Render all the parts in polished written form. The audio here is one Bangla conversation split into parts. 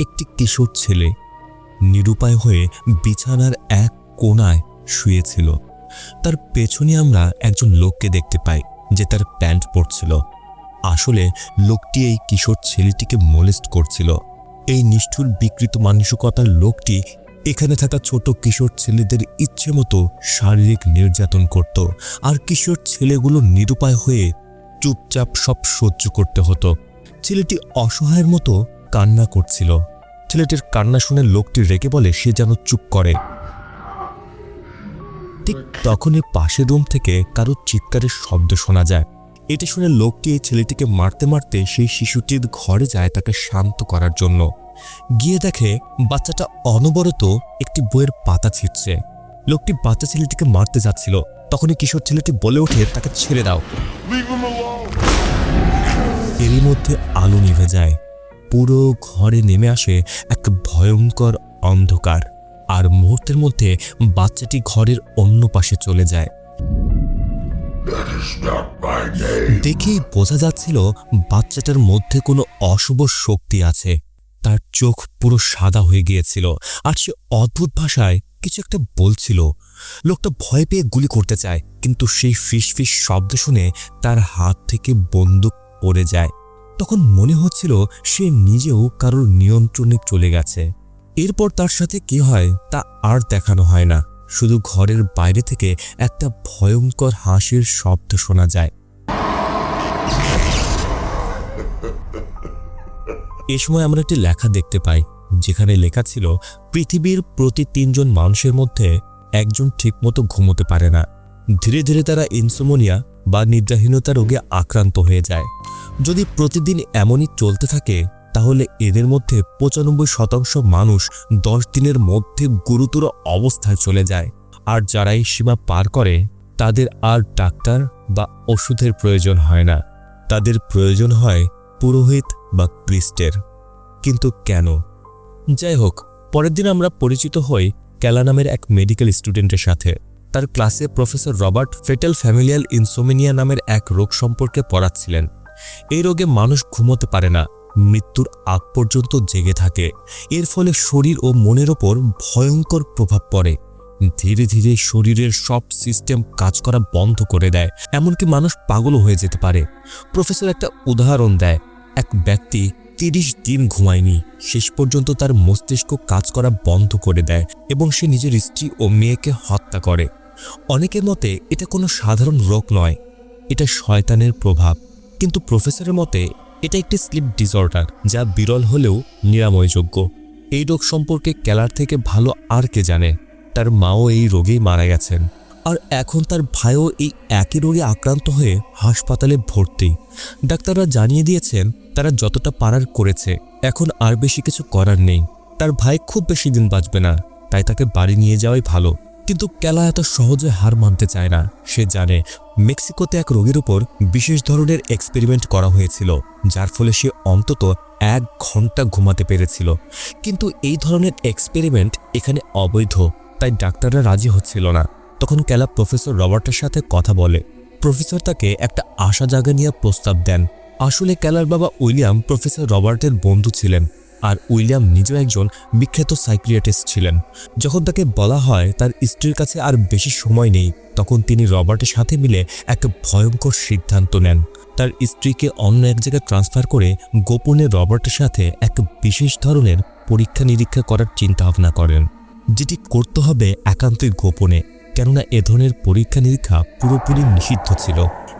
একটি কিশোর ছেলে নিরুপায় হয়ে বিছানার এক কোণায় শুয়েছিল। তার পেছনে আমরা একজন লোককে দেখতে পাই যে তার প্যান্ট পরছিল। আসলে লোকটি এই কিশোর ছেলেটিকে মোলেস্ট করছিল। এই নিষ্ঠুর বিকৃত মানসিকতার লোকটি এখানে থাকা ছোট কিশোর ছেলেদের ইচ্ছে মতো শারীরিক নির্যাতন করত, আর কিশোর ছেলেগুলো নিরুপায় হয়ে চুপচাপ সব সহ্য করতে হতো। ছেলেটি অসহায়ের মতো কান্না করছিল। ছেলেটির কান্না শুনে লোকটি রেগে বলে সে যেন চুপ করে। ঠিক তখনই পাশের রুম থেকে কারো চিৎকারের শব্দ শোনা যায়। এটা শুনে লোকটি এই ছেলেটিকে মারতে মারতে সেই শিশুটির ঘরে যায় তাকে শান্ত করার জন্য। গিয়ে দেখে বাচ্চাটা অনবরত একটি বইয়ের পাতা ছিঁড়ছে। লোকটি বাচ্চা ছেলেটিকে মারতে যাচ্ছিল, তখনই কিশোর ছেলেটি বলে ওঠে তাকে ছেড়ে দাও। এরই মধ্যে আলো নিভে যায়। পুরো ঘরে নেমে আসে এক ভয়ঙ্কর অন্ধকার, আর মুহূর্তের মধ্যে বাচ্চাটি ঘরের অন্য পাশে চলে যায়। দেখেই বোঝা যাচ্ছিল বাচ্চাটার মধ্যে কোনো অশুভ শক্তি আছে। তার চোখ পুরো সাদা হয়ে গিয়েছিল, আর সে অদ্ভুত ভাষায় কিছু একটা বলছিল। লোকটা ভয় পেয়ে গুলি করতে চায়, কিন্তু সেই ফিসফিস শব্দ শুনে তার হাত থেকে বন্দুক পড়ে যায়। তখন মনে হচ্ছিল সে নিজেও কারোর নিয়ন্ত্রণে চলে গেছে। এরপর তার সাথে কি হয় তা আর দেখানো হয় না, শুধু ঘরের বাইরে থেকে একটা ভয়ঙ্কর হাসির শব্দ শোনা যায়। এ সময় আমরা একটি লেখা দেখতে পাই, যেখানে লেখা ছিল পৃথিবীর প্রতি 3 জন মানুষের মধ্যে একজন ঠিকমতো ঘুমোতে পারে না। ধীরে ধীরে তারা ইনসোমনিয়া বা নিদ্রাহীনতা রোগে আক্রান্ত হয়ে যায়। যদি প্রতিদিন এমনই চলতে থাকে তাহলে এদের মধ্যে 95% মানুষ 10 দিনের মধ্যে গুরুতর অবস্থায় চলে যায়। আর যারা এই সীমা পার করে তাদের আর ডাক্তার বা ওষুধের প্রয়োজন হয় না, তাদের প্রয়োজন হয় পুরোহিত বা প্রিস্টের। কিন্তু কেন? যাই হোক, পরের দিন আমরা পরিচিত হই ক্যালা নামের এক মেডিকেল স্টুডেন্টের সাথে। তার ক্লাসে professor Robert fatal familial insomnia নামের এক রোগ সম্পর্কে পড়াচ্ছিলেন। এই রোগে মানুষ ঘুমোতে পারে না, মৃত্যুর আগ পর্যন্ত জেগে থাকে। এর ফলে শরীর ও মনের ওপর ভয়ঙ্কর প্রভাব পড়ে। ধীরে ধীরে শরীরের সব সিস্টেম কাজ করা বন্ধ করে দেয়, এমনকি মানুষ পাগলও হয়ে যেতে পারে। প্রফেসর একটা উদাহরণ দেয়। এক ব্যক্তি 30 দিন ঘুমায়নি, শেষ পর্যন্ত তার মস্তিষ্ক কাজ করা বন্ধ করে দেয় এবং সে নিজের স্ত্রী ও মেয়েকে হত্যা করে। অনেকের মতে এটা কোনো সাধারণ রোগ নয়, এটা শয়তানের প্রভাব। কিন্তু প্রফেসরের মতে এটা একটি স্লিপ ডিসঅর্ডার, যা বিরল হলেও নিরাময়যোগ্য। এই রোগ সম্পর্কে ক্যালার থেকে ভালো আর কে জানে। তার মাও এই রোগেই মারা গেছেন, আর এখন তার ভাইও এই একই রোগে আক্রান্ত হয়ে হাসপাতালে ভর্তি। ডাক্তাররা জানিয়ে দিয়েছেন তারা যতটা পারার করেছে, এখন আর বেশি কিছু করার নেই। তার ভাই খুব বেশি দিন বাঁচবে না, তাই তাকে বাড়ি নিয়ে যাওয়াই ভালো। কিন্তু ক্যালা এত সহজে হার মানতে চায় না। সে জানে মেক্সিকোতে এক রোগীর উপর বিশেষ ধরনের এক্সপেরিমেন্ট করা হয়েছিল, যার ফলে সে অন্তত 1 ঘন্টা ঘুমাতে পেরেছিল। কিন্তু এই ধরনের এক্সপেরিমেন্ট এখানে অবৈধ, তাই ডাক্তাররা রাজি হচ্ছিল না। তখন ক্যালা প্রফেসর রবার্টের সাথে কথা বলে। প্রফেসর তাকে একটা আশা জাগানিয়া প্রস্তাব দেন। আসলে ক্যালার বাবা উইলিয়াম প্রফেসর রবার্টের বন্ধু ছিলেন, আর উইলিয়াম নিজেও একজন বিখ্যাত সাইকিয়াট্রিস্ট ছিলেন। যখন তাকে বলা হয় তার স্ত্রীর কাছে আর বেশি সময় নেই, তখন তিনি রবার্টের সাথে মিলে এক ভয়ঙ্কর সিদ্ধান্ত নেন। তার স্ত্রীকে অন্য এক জায়গায় ট্রান্সফার করে গোপনে রবার্টের সাথে এক বিশেষ ধরনের পরীক্ষা নিরীক্ষা করার চিন্তাভাবনা করেন, যেটি করতে হবে একান্তই গোপনে, কেননা এ ধরনের পরীক্ষা নিরীক্ষা পুরোপুরি নিষিদ্ধ ছিল।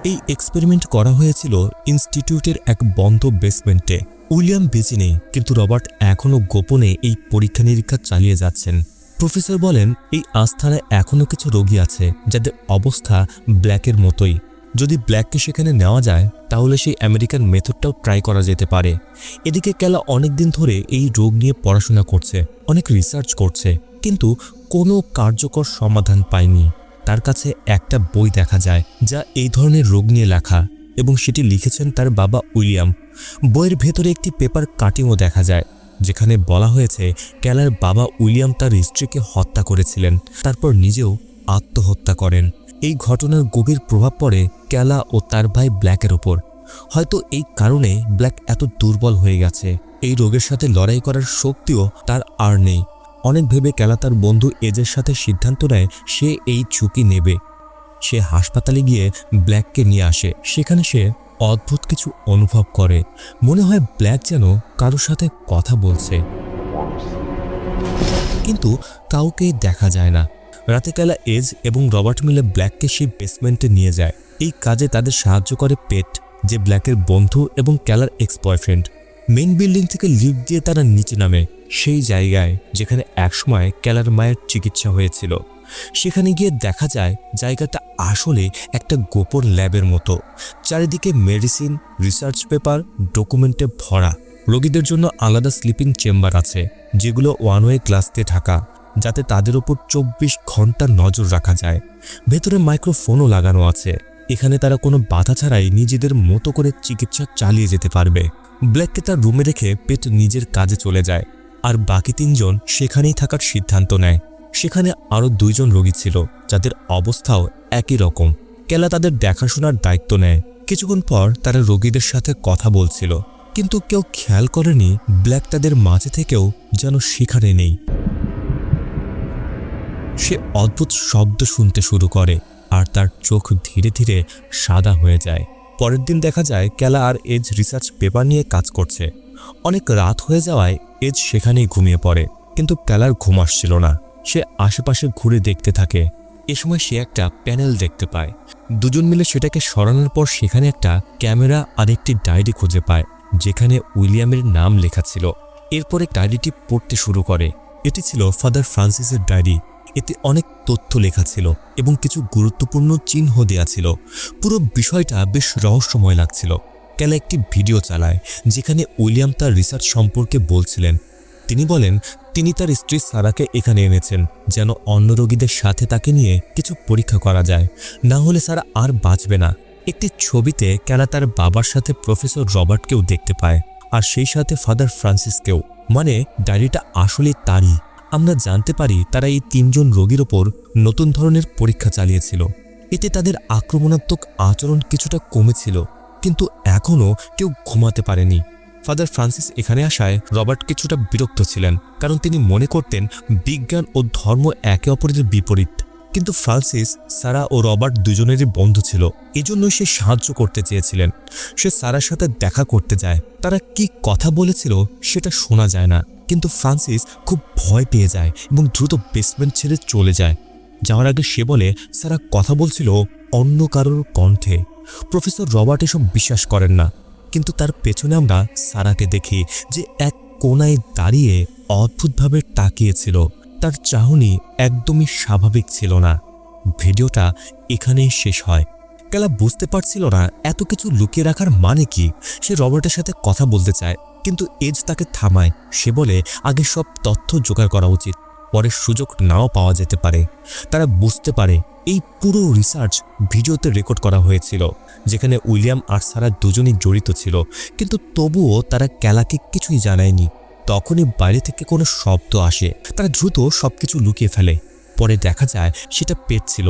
এই এক্সপেরিমেন্ট করা হয়েছিল ইনস্টিটিউটের এক বন্ধ বেসমেন্টে। উইলিয়াম বেঁচে নেই, কিন্তু রবার্ট এখনও গোপনে এই পরীক্ষা নিরীক্ষা চালিয়ে যাচ্ছেন। প্রফেসর বলেন এই আস্থানে এখনও কিছু রোগী আছে যাদের অবস্থা ব্ল্যাকের মতোই। যদি ব্ল্যাককে সেখানে নেওয়া যায় তাহলে সেই আমেরিকান মেথডটাও ট্রাই করা যেতে পারে। এদিকে ক্যালা অনেকদিন ধরে এই রোগ নিয়ে পড়াশোনা করছে, অনেক রিসার্চ করছে, কিন্তু কোনো কার্যকর সমাধান পায়নি। তার কাছে একটা বই দেখা যায় যা এই ধরনের রোগ নিয়ে লেখা, এবং সেটি লিখেছেন তার বাবা উইলিয়াম। বইয়ের ভেতরে একটি পেপার কাটিংও দেখা যায়, যেখানে বলা হয়েছে ক্যালার বাবা উইলিয়াম তার স্ত্রীকে হত্যা করেছিলেন, তারপর নিজেও আত্মহত্যা করেন। এই ঘটনার গভীর প্রভাব পড়ে ক্যালা ও তার ভাই ব্ল্যাকের ওপর। হয়তো এই কারণে ব্ল্যাক এত দুর্বল হয়ে গেছে। এই রোগের সাথে লড়াই করার শক্তিও তার আর নেই। অনেক ভেবে কেলা তার বন্ধু এজের সাথে সিদ্ধান্ত নেয় সে এই ঝুঁকি নেবে। সে হাসপাতালে গিয়ে ব্ল্যাককে নিয়ে আসে। সেখানে সে অদ্ভুত কিছু অনুভব করে। মনে হয় ব্ল্যাক যেন কারোর সাথে কথা বলছে, কিন্তু কাউকে দেখা যায় না। রাতে কেলা এজ এবং রবার্ট মিলে ব্ল্যাককে সেই বেসমেন্টে নিয়ে যায়। এই কাজে তাদের সাহায্য করে পেট, যে ব্ল্যাকের বন্ধু এবং কেলার এক্স বয়ফ্রেন্ড। মেইন বিল্ডিং থেকে লিফট দিয়ে তারা নিচে নামে, সেই জায়গায় যেখানে একসময় কেলার মায়ের চিকিৎসা হয়েছিল। সেখানে গিয়ে দেখা যায় জায়গাটা আসলে একটা গোপন ল্যাবের মতো। চারিদিকে মেডিসিন, রিসার্চ পেপার, ডকুমেন্টে ভরা। রোগীদের জন্য আলাদা স্লিপিং চেম্বার আছে, যেগুলো ওয়ান ওয়ে গ্লাস দিয়ে ঢাকা, যাতে তাদের ওপর 24 ঘন্টা নজর রাখা যায়। ভেতরে মাইক্রোফোনও লাগানো আছে। এখানে তারা কোনো বাধা ছাড়াই নিজেদের মতো করে চিকিৎসা চালিয়ে যেতে পারবে। ব্ল্যাককে তার রুমে রেখে পেট নিজের কাজে চলে যায়, আর বাকি 3 জন সেখানেই থাকার সিদ্ধান্ত নেয়। সেখানে আরও 2 জন রোগী ছিল, যাদের অবস্থাও একই রকম। কেলা তাদের দেখাশোনার দায়িত্ব নেয়। কিছুক্ষণ পর তারা রোগীদের সাথে কথা বলছিল, কিন্তু কেউ খেয়াল করেনি ব্ল্যাক তাদের মাঝে থেকেও যেন সেখানে নেই। সে অদ্ভুত শব্দ শুনতে শুরু করে, আর তার চোখ ধীরে ধীরে সাদা হয়ে যায়। পরের দিন দেখা যায় কেলা আর এজ রিসার্চ পেপার নিয়ে কাজ করছে। অনেক রাত হয়ে যাওয়ায় এজ সেখানেই ঘুমিয়ে পড়ে, কিন্তু কেলার ঘুম আসছিল না। সে আশেপাশে ঘুরে দেখতে থাকে। এ সময় সে একটা প্যানেল দেখতে পায়। দুজন মিলে সেটাকে সরানোর পর সেখানে একটা ক্যামেরা আর একটি ডায়েরি খুঁজে পায়, যেখানে উইলিয়ামের নাম লেখা ছিল। এরপরে ডায়েরিটি পড়তে শুরু করে। এটি ছিল ফাদার ফ্রান্সিসের ডায়েরি। এতে অনেক তথ্য লেখা ছিল এবং কিছু গুরুত্বপূর্ণ চিহ্ন দেওয়া ছিল। পুরো বিষয়টা বেশ রহস্যময় লাগছিল। কেলা একটি ভিডিও চালায়, যেখানে উইলিয়াম তার রিসার্চ সম্পর্কে বলছিলেন। তিনি বলেন তিনি তার স্ত্রী সারাকে এখানে এনেছেন যেন অন্য রোগীদের সাথে তাকে নিয়ে কিছু পরীক্ষা করা যায়, না হলে সারা আর বাঁচবে না। একটি ছবিতে কেলা তার বাবার সাথে প্রফেসর রবার্টকেও দেখতে পায়, আর সেই সাথে ফাদার ফ্রান্সিসকেও। মানে ডায়েরিটা আসলে তারই। আমরা জানতে পারি তারা এই 3 জন রোগীর ওপর নতুন ধরনের পরীক্ষা চালিয়েছিল। এতে তাদের আক্রমণাত্মক আচরণ কিছুটা কমেছিল, কিন্তু এখনও কেউ ঘুমাতে পারেনি। ফাদার ফ্রান্সিস এখানে আসায় রবার্ট কিছুটা বিরক্ত ছিলেন, কারণ তিনি মনে করতেন বিজ্ঞান ও ধর্ম একে অপরের বিপরীত। কিন্তু ফ্রান্সিস, সারা ও রবার্ট দুজনেরই বন্ধু ছিল, এজন্যই সে সাহায্য করতে চেয়েছিলেন। সে সারার সাথে দেখা করতে যায়। তারা কি কথা বলেছিল সেটা শোনা যায় না, কিন্তু ফ্রান্সিস খুব ভয় পেয়ে যায় এবং দ্রুত বেসমেন্ট ছেড়ে চলে যায়। যাওয়ার আগে সে বলে সারা কথা বলছিল অন্য কারোর কণ্ঠে। প্রফেসর রবার্ট এসব বিশ্বাস করেন না, কিন্তু তার পেছনে আমরা সারাকে দেখি, যে এক কোনায় দাঁড়িয়ে অদ্ভুতভাবে তাকিয়েছিল। তার চাহনি একদমই স্বাভাবিক ছিল না। ভিডিওটা এখানেই শেষ হয়। কেলা বুঝতে পারছিল না এত কিছু লুকিয়ে রাখার মানে কি। সে রবার্টের সাথে কথা বলতে চায়, কিন্তু এজ তাকে থামায়। সে বলে আগে সব তথ্য জোগাড় করা উচিত, পরে সুযোগ নাও পাওয়া যেতে পারে। তারা বুঝতে পারে এই পুরো রিসার্চ ভিডিওতে রেকর্ড করা হয়েছিল, যেখানে উইলিয়াম আর সারা দুজনই জড়িত ছিল, কিন্তু তবুও তারা কেলাকে কিছুই জানায়নি। তখনই বাইরে থেকে কোনো শব্দ আসে। তারা দ্রুত সবকিছু লুকিয়ে ফেলে। পরে দেখা যায় সেটা পেট ছিল।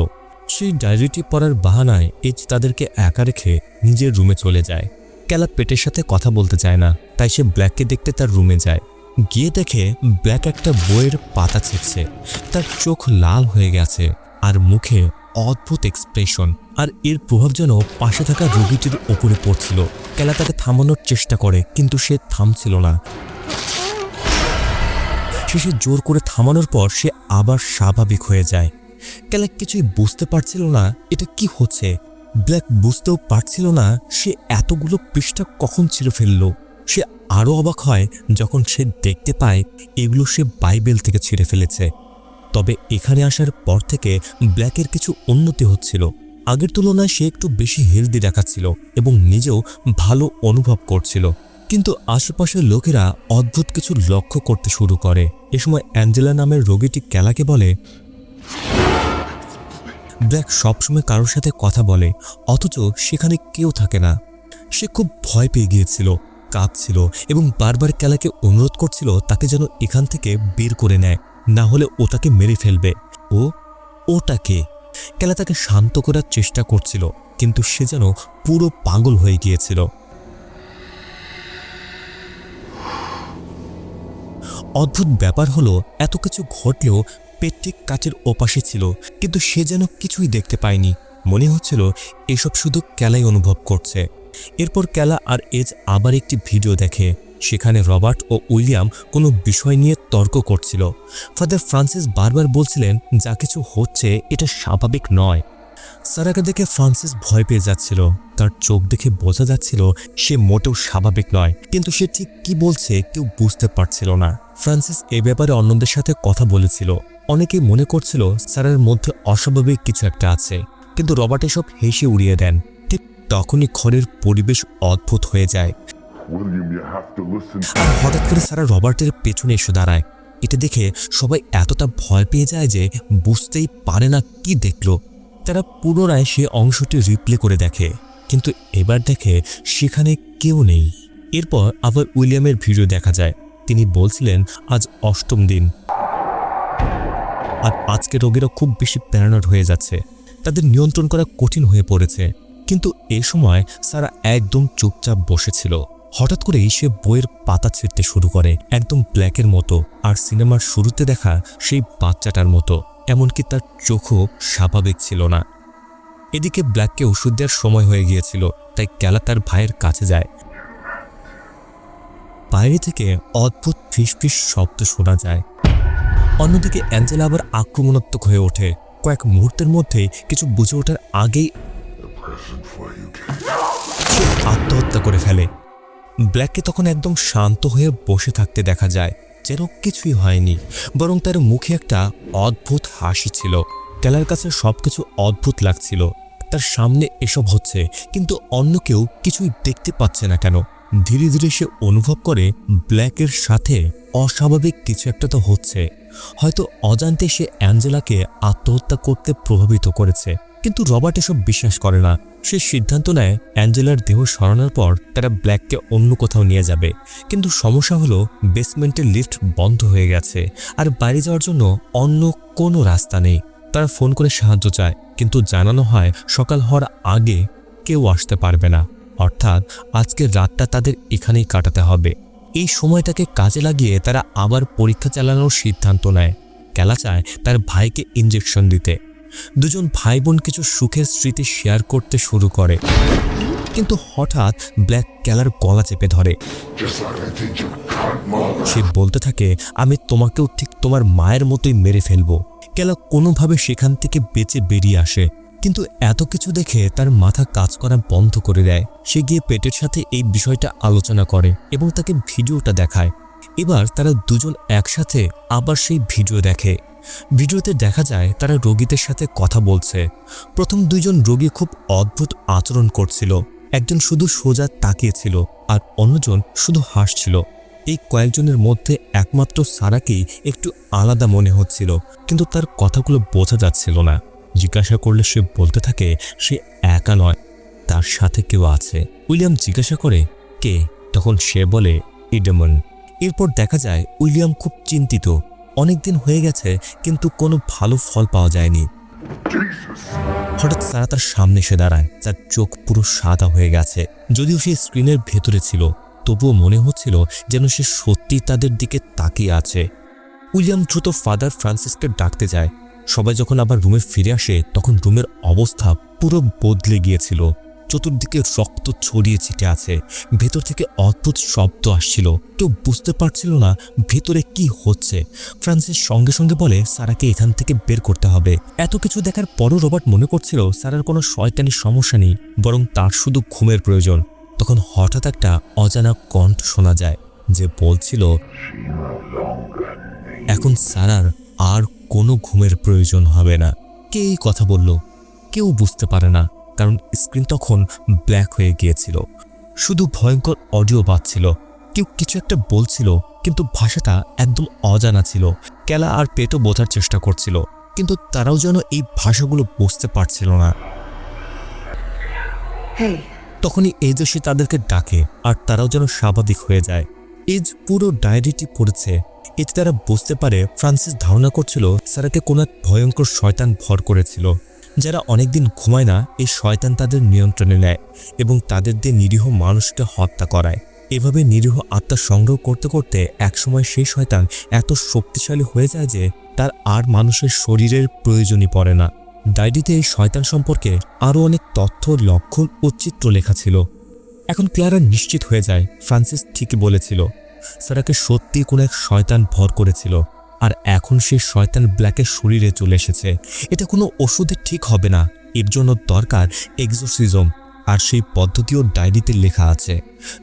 সেই ডায়েরিটি পড়ার বাহানায় এজ তাদেরকে একা রেখে নিজের রুমে চলে যায়। কেলা পেটের সাথে কথা বলতে চায় না, তাই সে ব্ল্যাককে দেখতে তার রুমে যায়। গিয়ে দেখে ব্ল্যাক একটা বইয়ের পাতা ছিঁড়ছে। তার চোখ লাল হয়ে গেছে আর মুখে অদ্ভুত এক্সপ্রেশন, আর এর প্রভাব যেন পাশে থাকা রোগীটির ওপরে পড়ছিল। কেলা তাকে থামানোর চেষ্টা করে, কিন্তু সে থামছিল না। শেষে জোর করে থামানোর পর সে আবার স্বাভাবিক হয়ে যায়। কেলা কিছুই বুঝতে পারছিল না এটা কি হচ্ছে। ব্ল্যাক বুঝতেও পারছিল না সে এতগুলো পৃষ্ঠা কখন ছিঁড়ে ফেলল। সে আরও অবাক হয় যখন সে দেখতে পায় এগুলো সে বাইবেল থেকে ছিঁড়ে ফেলেছে। তবে এখানে আসার পর থেকে ব্ল্যাকের কিছু উন্নতি হচ্ছিল। আগের তুলনায় সে একটু বেশি হেলদি দেখাচ্ছিল এবং নিজেও ভালো অনুভব করছিল। কিন্তু আশেপাশের লোকেরা অদ্ভুত কিছু লক্ষ্য করতে শুরু করে। এ সময় অ্যাঞ্জেলা নামের রোগীটি কেলাকে বলে ব্ল্যাক সবসময় কারোর সাথে কথা বলে, অথচ সেখানে কেউ থাকে না। সে খুব ভয় পেয়ে গিয়েছিল, কাঁপছিল এবং বারবার কেলাকে অনুরোধ করছিল তাকে যেন এখান থেকে বের করে নেয়, না হলে ও তাকে মেরে ফেলবে। ওটাকে কেলা তাকে শান্ত করার চেষ্টা করছিল, কিন্তু সে যেন পুরো পাগল হয়ে গিয়েছিল। অদ্ভুত ব্যাপার হলো এত কিছু ঘটলেও পেট্রিক কাচের ওপাশে ছিল, কিন্তু সে যেন কিছুই দেখতে পায়নি। মনে হচ্ছিল এসব শুধু ক্যালাই অনুভব করছে। এরপর ক্যালা আর এজ আবার একটি ভিডিও দেখে। সেখানে রবার্ট ও উইলিয়াম কোনো বিষয় নিয়ে তর্ক করছিল। ফাদার ফ্রান্সিস বারবার বলছিলেন যা কিছু হচ্ছে এটা স্বাভাবিক নয়। সারাকে দেখে ফ্রান্সিস ভয় পেয়ে যাচ্ছিল। তার চোখ দেখে বোঝা যাচ্ছিল সে মোটেও স্বাভাবিক নয়, কিন্তু সে ঠিক কি বলছে কেউ বুঝতে পারছিল না। ফ্রান্সিস এ ব্যাপারে অন্যদের সাথে কথা বলেছিল। অনেকেই মনে করছিল সারার মধ্যে অস্বাভাবিক কিছু একটা আছে, কিন্তু রবার্ট এসব হেসে উড়িয়ে দেন। ঠিক তখনই ঘরের পরিবেশ অদ্ভুত হয়ে যায়। আর হঠাৎ করে সারা রবার্টের পেছনে এসে দাঁড়ায়। এটা দেখে সবাই এতটা ভয় পেয়ে যায় যে বুঝতেই পারে না কি দেখল। তারা পুনরায় সে অংশটি রিপ্লে করে দেখে, কিন্তু এবার দেখে সেখানে কেউ নেই। এরপর আবার উইলিয়ামের ভিডিও দেখা যায়। তিনি বলছিলেন আজ ৮ম দিন, আর আজকে রোগীরা খুব বেশি প্যারানয়েড হয়ে যাচ্ছে, তাদের নিয়ন্ত্রণ করা কঠিন হয়ে পড়েছে। কিন্তু এ সময় সারা একদম চুপচাপ বসেছিল। হঠাৎ করেই সে বইয়ের পাতা ছিঁড়তে শুরু করে, একদম ব্ল্যাকের মতো, আর সিনেমার শুরুতে দেখা সেই বাচ্চাটার মতো। এমনকি তার চোখও স্বাভাবিক ছিল না। এদিকে ব্ল্যাককে ওষুধ দেওয়ার সময় হয়ে গিয়েছিল, তাই ক্যালা তার ভাইয়ের কাছে যায়। বাইরে থেকে অদ্ভুত ফিসফিস শব্দ শোনা যায়। অন্যদিকে অ্যাঞ্জেলা আবার আক্রমণাত্মক হয়ে ওঠে। কয়েক মুহূর্তের মধ্যেই কিছু বুঝে ওঠার আগেই সে আত্মহত্যা করে ফেলে। ব্ল্যাককে তখন একদম শান্ত হয়ে বসে থাকতে দেখা যায়, যেন কিছুই হয়নি, বরং তার মুখে একটা অদ্ভুত হাসি ছিল। ক্যালার কাছে সবকিছু অদ্ভুত লাগছিল। তার সামনে এসব হচ্ছে, কিন্তু অন্য কেউ কিছুই দেখতে পাচ্ছে না কেন। ধীরে ধীরে সে অনুভব করে ব্ল্যাকের সাথে অস্বাভাবিক কিছু একটা তো হচ্ছে। হয়তো অজান্তে সে অ্যাঞ্জেলাকে আত্মহত্যা করতে প্রভাবিত করেছে। কিন্তু রবার্ট এসব বিশ্বাস করে না। সে সিদ্ধান্ত নেয় অ্যাঞ্জেলার দেহ সরানোর পর তারা ব্ল্যাককে অন্য কোথাও নিয়ে যাবে। কিন্তু সমস্যা হলো বেসমেন্টের লিফট বন্ধ হয়ে গেছে, আর বাইরে যাওয়ার জন্য অন্য কোনো রাস্তা নেই। তারা ফোন করে সাহায্য চায়, কিন্তু জানানো হয় সকাল হওয়ার আগে কেউ আসতে পারবে না, অর্থাৎ আজকের রাতটা তাদের এখানেই কাটাতে হবে। এই সময়টাকে কাজে লাগিয়ে তারা আবার পরীক্ষা চালানোর সিদ্ধান্ত নেয়। ক্যালা চায় তার ভাইকে ইনজেকশন দিতে। দুজন ভাই বোন কিছু সুখের স্মৃতি শেয়ার করতে শুরু করে, কিন্তু হঠাৎ ব্ল্যাক ক্যালার গলা চেপে ধরে। সে বলতে থাকে আমি তোমাকেও ঠিক তোমার মায়ের মতোই মেরে ফেলবো। ক্যালা কোনোভাবে সেখান থেকে বেঁচে বেরিয়ে আসে, কিন্তু এত কিছু দেখে তার মাথা কাজ করা বন্ধ করে দেয়। সে গিয়ে পেটের সাথে এই বিষয়টা আলোচনা করে এবং তাকে ভিডিওটা দেখায়। এবার তারা দুজন একসাথে আবার সেই ভিডিও দেখে। ভিডিওতে দেখা যায় তারা রোগীদের সাথে কথা বলছে। প্রথম দুইজন রোগী খুব অদ্ভুত আচরণ করছিল। একজন শুধু সোজা তাকিয়েছিল আর অন্যজন শুধু হাসছিল। এই কয়েকজনের মধ্যে একমাত্র সারাকেই একটু আলাদা মনে হচ্ছিল, কিন্তু তার কথাগুলো বোঝা যাচ্ছিল না। জিজ্ঞাসা করলে সে বলতে থাকে সে একা নয়, তার সাথে কেউ আছে। উইলিয়াম জিজ্ঞাসা করে কে? তখন সে বলে ইডেমন। এরপর দেখা যায় উইলিয়াম খুব চিন্তিত। অনেকদিন হয়ে গেছে কিন্তু কোনো ভালো ফল পাওয়া যায়নি। হঠাৎ সারা তার সামনে এসে দাঁড়ায়, তার চোখ পুরো সাদা হয়ে গেছে। যদিও সে স্ক্রিনের ভেতরে ছিল, তবুও মনে হচ্ছিল যেন সে সত্যি তাদের দিকে তাকিয়ে আছে। উইলিয়াম দ্রুত ফাদার ফ্রান্সিসকে ডাকতে যায়। সবাই যখন আবার রুমে ফিরে আসে তখন রুমের অবস্থা পুরো বদলে গিয়েছিল। চতুর্দিকে রক্ত ছড়িয়ে ছিটে আছে। ভেতর থেকে অদ্ভুত শব্দ আসছিল। কেউ বুঝতে পারছিল না ভেতরে কি হচ্ছে। ফ্রান্সিস সঙ্গে সঙ্গে বলে সারাকে এখান থেকে বের করতে হবে। এত কিছু দেখার পরও রবার্ট মনে করছিল সারার কোনো শয়তানি সমস্যা নেই, বরং তার শুধু ঘুমের প্রয়োজন। তখন হঠাৎ একটা অজানা কণ্ঠ শোনা যায় যে বলছিল এখন সারার আর কোনো ঘুমের প্রয়োজন হবে না। কে এই কথা বলল কেউ বুঝতে পারে না, কারণ স্ক্রিন তখন ব্ল্যাক হয়ে গিয়েছিল। শুধু ভয়ঙ্কর অডিও বাজছিল। কেউ কিছু একটা বলছিল, কিন্তু ভাষাটা একদম অজানা ছিল। ক্যালা আর পেটও বোঝার চেষ্টা করছিল, কিন্তু তারাও যেন এই ভাষাগুলো বুঝতে পারছিল না। তখনই এজ এসে তাদেরকে ডাকে, আর তারাও যেন স্বাভাবিক হয়ে যায়। এজ পুরো ডায়েরিটি পড়েছে। এতে তারা বুঝতে পারে ফ্রান্সিস ধারণা করছিল সারাকে কোনো এক ভয়ঙ্কর শয়তান ভর করেছিল। যারা অনেকদিন ঘুমায় না, এই শয়তান তাদের নিয়ন্ত্রণে নেয় এবং তাদের দিয়ে নিরীহ মানুষকে হত্যা করায়। এভাবে নিরীহ আত্মা সংগ্রহ করতে করতে একসময় সেই শয়তান এত শক্তিশালী হয়ে যায় যে তার আর মানুষের শরীরের প্রয়োজনই পড়ে না। ডায়েরিতে এই শয়তান সম্পর্কে আরও অনেক তথ্য, লক্ষণ ও চিত্র লেখা ছিল। এখন ক্লারা নিশ্চিত হয়ে যায় ফ্রান্সিস ঠিকই বলেছিল। সারাকে সত্যি কোনো এক শয়তান ভর করেছিল, আর এখন সেই শয়তান ব্ল্যাকের শরীরে চলে এসেছে। এটা কোনো ওষুধে ঠিক হবে না, এর জন্য দরকার এক্সোরসিজম, আর সেই পদ্ধতিও ডায়েরিতে লেখা আছে।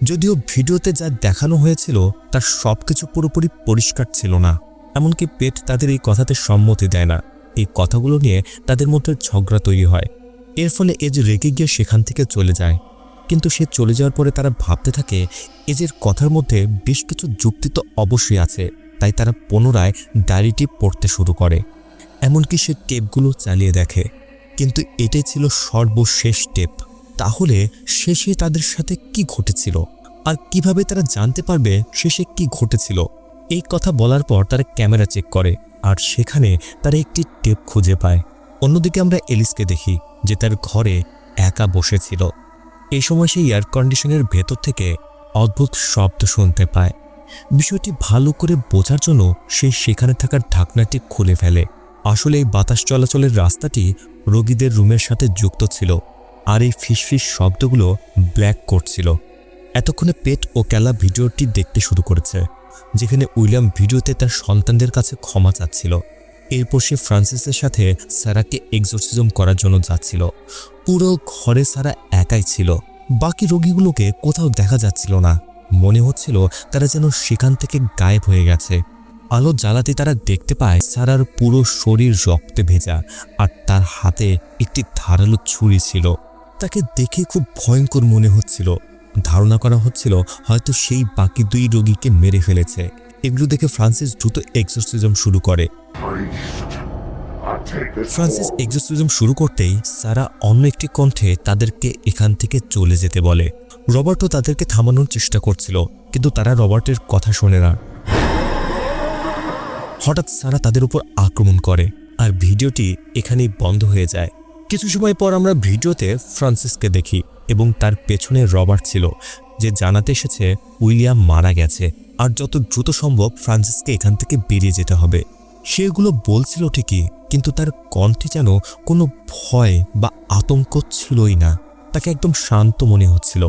যদিও ভিডিওতে যা দেখানো হয়েছিল তার সবকিছু পুরোপুরি পরিষ্কার ছিল না। এমনকি পেট তাদের এই কথাতে সম্মতি দেয় না। এই কথাগুলো নিয়ে তাদের মধ্যে ঝগড়া তৈরি হয়। এর ফলে এজ রেগে গিয়ে সেখান থেকে চলে যায়। কিন্তু সে চলে যাওয়ার পরে তারা ভাবতে থাকে এজের কথার মধ্যে বেশ কিছু যুক্তি তো অবশ্যই আছে, তাই তারা পুনরায় ডায়েরিটি পড়তে শুরু করে। এমনকি সে টেপগুলো চালিয়ে দেখে, কিন্তু এটাই ছিল সর্বশেষ টেপ। তাহলে শেষে তাদের সাথে কি ঘটেছিল, আর কিভাবে তারা জানতে পারবে শেষে কি ঘটেছিল? এই কথা বলার পর তারা ক্যামেরা চেক করে, আর সেখানে তারা একটি টেপ খুঁজে পায়। অন্যদিকে আমরা এলিসকে দেখি যে তার ঘরে একা বসেছিল। এই সময় সে এয়ার কন্ডিশনের ভেতর থেকে অদ্ভুত শব্দ শুনতে পায়। বিষয়টি ভালো করে বোঝার জন্য সে সেখানে থাকার ঢাকনাটি খুলে ফেলে। আসলে এই বাতাস চলাচলের রাস্তাটি রোগীদের রুমের সাথে যুক্ত ছিল, আর এই ফিসফিস শব্দগুলো ব্ল্যাক করছিল। এতক্ষণে পেট ও ক্যালা ভিডিওটি দেখতে শুরু করেছে, যেখানে উইলিয়াম ভিডিওতে তার সন্তানদের কাছে ক্ষমা চাচ্ছিল। এরপর সে ফ্রান্সিসের সাথে সারাকে এক্সোরসিজম করার জন্য যাচ্ছিল। পুরো ঘরে সারা একাই ছিল, বাকি রোগীগুলোকে কোথাও দেখা যাচ্ছিল না। মনে হচ্ছিল তারা যেন সেখান থেকে গায়েব হয়ে গেছে। আলো জ্বালাতে তারা দেখতে পায় সারার পুরো শরীর রক্তে ভেজা, আর তার হাতে একটি ধারালো ছুরি ছিল। তাকে দেখে খুব ভয়ঙ্কর মনে হচ্ছিল। ধারণা করা হচ্ছিল হয়তো সেই বাকি 2 রোগীকে মেরে ফেলেছে। এগুলো দেখে ফ্রান্সিস দ্রুত এক্সোরসিজম শুরু করে। ফ্রান্সিস এক্সোরসিজম শুরু করতেই সারা অন্য একটি কণ্ঠে তাদেরকে এখান থেকে চলে যেতে বলে। রবার্টও তাদেরকে থামানোর চেষ্টা করছিল, কিন্তু তারা রবার্টের কথা শোনে না। হঠাৎ সারা তাদের উপর আক্রমণ করে, আর ভিডিওটি এখানেই বন্ধ হয়ে যায়। কিছু সময় পর আমরা ভিডিওতে ফ্রান্সিসকে দেখি, এবং তার পেছনে রবার্ট ছিল, যে জানাতে এসেছে উইলিয়াম মারা গেছে, আর যত দ্রুত সম্ভব ফ্রান্সিসকে এখান থেকে বেরিয়ে যেতে হবে। সেগুলো বলছিল ঠিকই, কিন্তু তার কণ্ঠে যেন কোনো ভয় বা আতঙ্ক ছিলই না। তাকে একদম শান্ত মনে হচ্ছিল।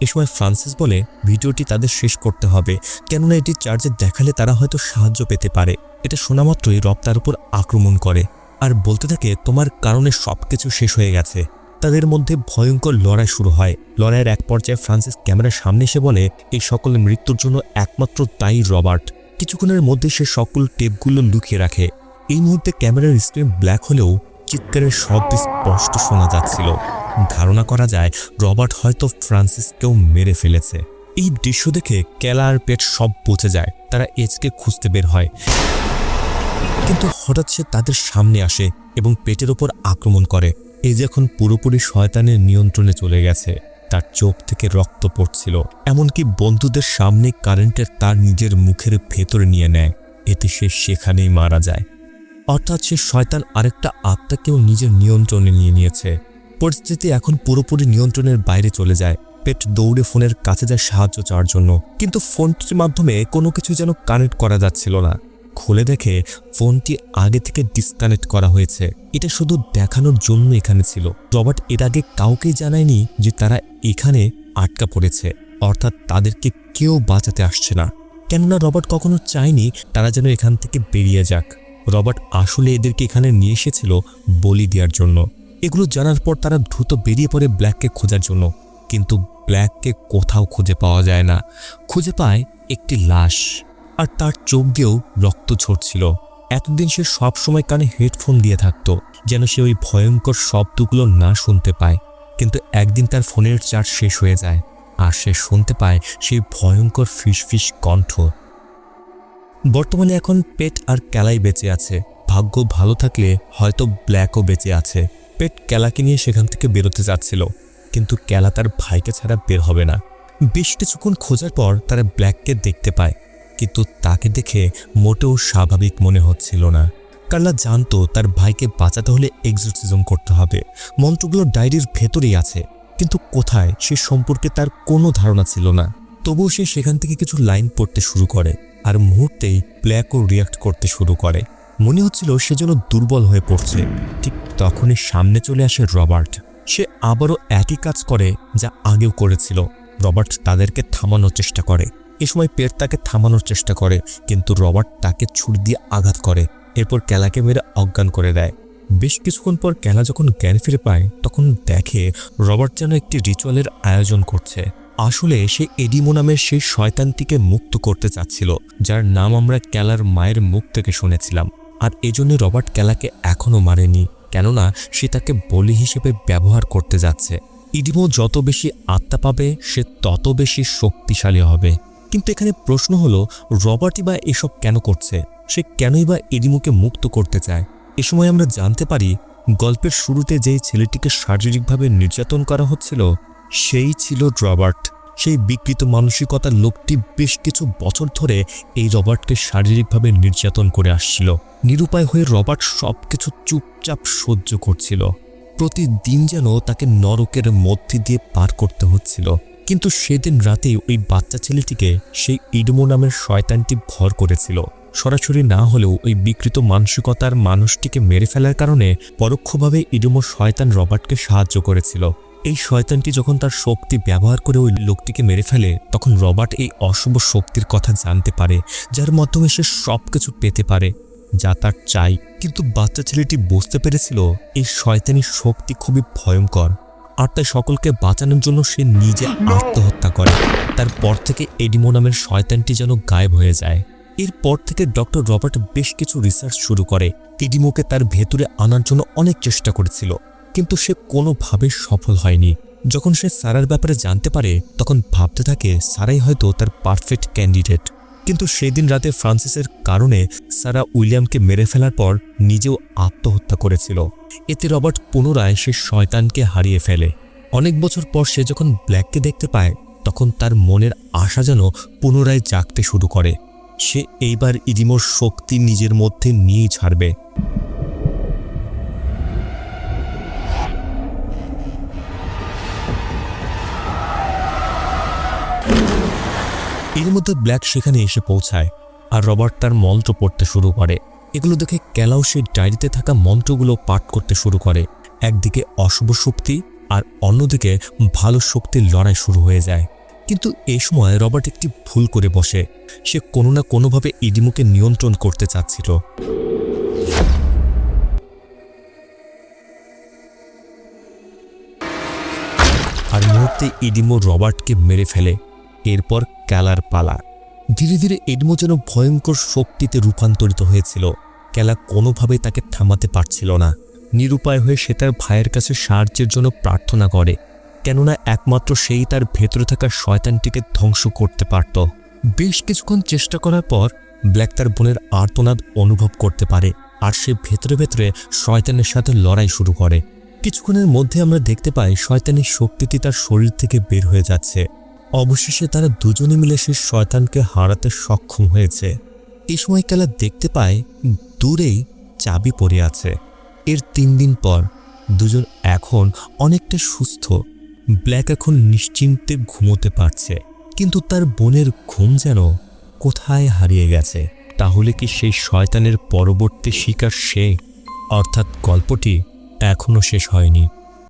এ সময় ফ্রান্সিস বলে ভিডিওটি তাদের শেষ করতে হবে, কেননা এটি চার্জে দেখালে তারা হয়তো সাহায্য পেতে পারে। এটা শোনা মাত্রই রব তার উপর আক্রমণ করে, আর বলতে থাকে তোমার কারণে সবকিছু শেষ হয়ে গেছে। তাদের মধ্যে ভয়ঙ্কর লড়াই শুরু হয়। লড়াইয়ের এক পর্যায়ে ফ্রান্সিস ক্যামেরার সামনে এসে বলে এই সকলের মৃত্যুর জন্য একমাত্র দায়ী রবার্ট। কিছুক্ষণের মধ্যে সে সকল টেপগুলো লুকিয়ে রাখে। এই মুহূর্তে ক্যামেরার স্ক্রিন ব্ল্যাক হলেও চিৎকারের শব্দ স্পষ্ট শোনা যাচ্ছিল। ধারণা করা যায় রবার্ট হয়তো ফ্রান্সিসকেও মেরে ফেলেছে। এই দৃশ্য দেখে ক্যালা আর পেট সব বুঝে যায়। তারা এজকে খুঁজতে বের হয়, কিন্তু হঠাৎ সে তাদের সামনে আসে এবং পেটের ওপর আক্রমণ করে। এজ এখন পুরোপুরি শয়তানের নিয়ন্ত্রণে চলে গেছে। তার চোখ থেকে রক্ত পড়ছিল, এমনকি বন্ধুদের সামনে কারেন্টের তার নিজের মুখের ভেতরে নিয়ে নেয়। এতে সে সেখানেই মারা যায়। অর্থাৎ সে শয়তান আরেকটা আত্মাকেও নিজের নিয়ন্ত্রণে নিয়ে নিয়েছে। পরিস্থিতি এখন পুরোপুরি নিয়ন্ত্রণের বাইরে চলে যায়। পেট দৌড়ে ফোনের কাছে যায় সাহায্য চাওয়ার জন্য, কিন্তু ফোনটির মাধ্যমে কোনো কিছু যেন কানেক্ট করা যাচ্ছিল না। খুলে দেখে ফোনটি আগে থেকে ডিসকানেক্ট করা হয়েছে। এটা শুধু দেখানোর জন্য এখানে ছিল। রবার্ট এর আগে কাউকেই জানায়নি যে তারা এখানে আটকা পড়েছে, অর্থাৎ তাদেরকে কেউ বাঁচাতে আসছে না। কেননা রবার্ট কখনো চায়নি তারা যেন এখান থেকে বেরিয়ে যাক। রবার্ট আসলে এদেরকে এখানে নিয়ে এসেছিল বলি দেওয়ার জন্য। এগুলো জানার পর তারা দ্রুত বেরিয়ে পড়ে ব্ল্যাককে খোঁজার জন্য, কিন্তু ব্ল্যাককে কোথাও খুঁজে পাওয়া যায় না। খুঁজে পায় একটি লাশ, আর তার চোখ দিয়েও রক্ত ঝরছিল। এতদিন সে সবসময় কানে হেডফোন দিয়ে থাকতো, যেন সে ওই ভয়ঙ্কর শব্দগুলো না শুনতে পায়। কিন্তু একদিন তার ফোনের চার্জ শেষ হয়ে যায়, আর সে শুনতে পায় সেই ভয়ঙ্কর ফিসফিস কণ্ঠ। বর্তমানে এখন পেট আর ক্যালাই বেঁচে আছে। ভাগ্য ভালো থাকলে হয়তো ব্ল্যাকও বেঁচে আছে। পেট ক্যালাকে নিয়ে সেখান থেকে বেরোতে যাচ্ছিল, কিন্তু ক্যালা তার ভাইকে ছাড়া বের হবে না। বেশ কিছুক্ষণ খোঁজার পর তারা ব্ল্যাককে দেখতে পায়, কিন্তু তাকে দেখে মোটেও স্বাভাবিক মনে হচ্ছিল না। কার্লা জানতো তার ভাইকে বাঁচাতে হলে এক্সোরসিজম করতে হবে। মন্ত্রগুলো ডায়েরির ভেতরেই আছে, কিন্তু কোথায় সে সম্পর্কে তার কোনো ধারণা ছিল না। তবুও সে সেখান থেকে কিছু লাইন পড়তে শুরু করে, আর মুহূর্তেই ব্ল্যাকও রিয়াক্ট করতে শুরু করে। মনে হচ্ছিল সে যেন দুর্বল হয়ে পড়ছে। ঠিক তখনই সামনে চলে আসে রবার্ট। সে আবারও একই কাজ করে যা আগেও করেছিল। রবার্ট তাদেরকে থামানোর চেষ্টা করে। এ সময় পেট তাকে থামানোর চেষ্টা করে, কিন্তু রবার্ট তাকে ছুরি দিয়ে আঘাত করে। এরপর ক্যালাকে মেরে অজ্ঞান করে দেয়। বেশ কিছুক্ষণ পর ক্যালা যখন জ্ঞান ফিরে পায়, তখন দেখে রবার্ট যেন একটি রিচুয়ালের আয়োজন করছে। আসলে সে এডিমো নামের সেই শয়তানটিকে মুক্ত করতে চাচ্ছিল, যার নাম আমরা ক্যালার মায়ের মুখ থেকে শুনেছিলাম। আর এজন্য রবার্ট ক্যালাকে এখনও মারেনি, কেননা সে তাকে বলি হিসেবে ব্যবহার করতে যাচ্ছে। ইডিমো যত বেশি আত্মা পাবে, সে তত বেশি শক্তিশালী হবে। কিন্তু এখানে প্রশ্ন হলো, রবার্টই বা এসব কেন করছে? সে কেনই বা এডিমোকে মুক্ত করতে চায়? এ সময় আমরা জানতে পারি, গল্পের শুরুতে যেই ছেলেটিকে শারীরিকভাবে নির্যাতন করা হচ্ছিল, সেই ছিল রবার্ট। সেই বিকৃত মানসিকতার লোকটি বেশ কিছু বছর ধরে এই রবার্টকে শারীরিকভাবে নির্যাতন করে আসছিল। নিরুপায় হয়ে রবার্ট সবকিছু চুপচাপ সহ্য করছিল। প্রতিদিন যেন তাকে নরকের মধ্যে দিয়ে পার করতে হচ্ছিল। কিন্তু সেদিন রাতেই ওই বাচ্চা ছেলেটিকে সেই ইডমো নামের শয়তানটি ভর করেছিল। সরাসরি না হলেও ওই বিকৃত মানসিকতার মানুষটিকে মেরে ফেলার কারণে পরোক্ষভাবে ইডমো শয়তান রবার্টকে সাহায্য করেছিল। এই শয়তানটি যখন তার শক্তি ব্যবহার করে ওই লোকটিকে মেরে ফেলে, তখন রবার্ট এই অশুভ শক্তির কথা জানতে পারে, যার মাধ্যমে সে সবকিছু পেতে পারে যা তার চাই। কিন্তু বাচ্চা ছেলেটি বুঝতে পেরেছিল এই শয়তানি শক্তি খুবই ভয়ঙ্কর, আর তাই সকলকে বাঁচানোর জন্য সে নিজে আত্মহত্যা করে। তারপর থেকে এডিমো নামের শয়তানটি যেন গায়েব হয়ে যায়। এরপর থেকে ডক্টর রবার্ট বেশ কিছু রিসার্চ শুরু করে। এডিমোকে তার ভেতরে আনার জন্য অনেক চেষ্টা করেছিল, কিন্তু সে কোনোভাবে সফল হয়নি। যখন সে সারার ব্যাপারে জানতে পারে, তখন ভাবতে থাকে সারাই হয়তো তার পারফেক্ট ক্যান্ডিডেট। কিন্তু সেদিন রাতে ফ্রান্সিসের কারণে সারা উইলিয়ামকে মেরে ফেলার পর নিজেও আত্মহত্যা করেছিল। এতে রবার্ট পুনরায় সে শয়তানকে হারিয়ে ফেলে। অনেক বছর পর সে যখন ব্ল্যাককে দেখতে পায়, তখন তার মনের আশা যেন পুনরায় জাগতে শুরু করে। সে এইবার ইডিমোর শক্তি নিজের মধ্যে নিয়েই ছাড়বে। এর মধ্যে ব্ল্যাক সেখানে এসে পৌঁছায়, আর রবার্ট তার মন্ত্র পড়তে শুরু করে। এগুলো দেখে ক্যালাও সেই ডায়েরিতে থাকা মন্ত্রগুলো পাঠ করতে শুরু করে। একদিকে অশুভ শক্তি আর অন্যদিকে ভালো শক্তির লড়াই শুরু হয়ে যায়। কিন্তু এই সময় রবার্ট একটি ভুল করে বসে। সে কোনো না কোনোভাবে ইডিমোকে নিয়ন্ত্রণ করতে চাচ্ছিল। আর মুহূর্তে ইডিমো রবার্টকে মেরে ফেলে। এরপর ক্যালার পালা। ধীরে ধীরে এডিমো যেন ভয়ঙ্কর শক্তিতে রূপান্তরিত হয়েছিল। ক্যালা কোনোভাবেই তাকে থামাতে পারছিল না। নিরুপায় হয়ে সে তার ভাইয়ের কাছে সাহায্যের জন্য প্রার্থনা করে, কেননা একমাত্র সেই তার ভেতরে থাকা শয়তানটিকে ধ্বংস করতে পারত। বেশ কিছুক্ষণ চেষ্টা করার পর ব্ল্যাক তার বোনের আর্তনাদ অনুভব করতে পারে, আর সে ভেতরে ভেতরে শয়তানের সাথে লড়াই শুরু করে। কিছুক্ষণের মধ্যে আমরা দেখতে পাই শয়তানের শক্তিটি তার শরীর থেকে বের হয়ে যাচ্ছে। অবশেষে তারা দুজনে মিলে সেই শয়তানকে হারাতে সক্ষম হয়েছে। এই সময় ক্যালা দেখতে পায় দূরেই চাবি পড়ে আছে। এর 3 দিন পর দুজন এখন অনেকটা সুস্থ। ব্ল্যাক এখন নিশ্চিন্তে ঘুমোতে পারছে, কিন্তু তার বোনের ঘুম যেন কোথায় হারিয়ে গেছে। তাহলে কি সেই শয়তানের পরবর্তী শিকার সে? অর্থাৎ গল্পটি এখনও শেষ হয়নি।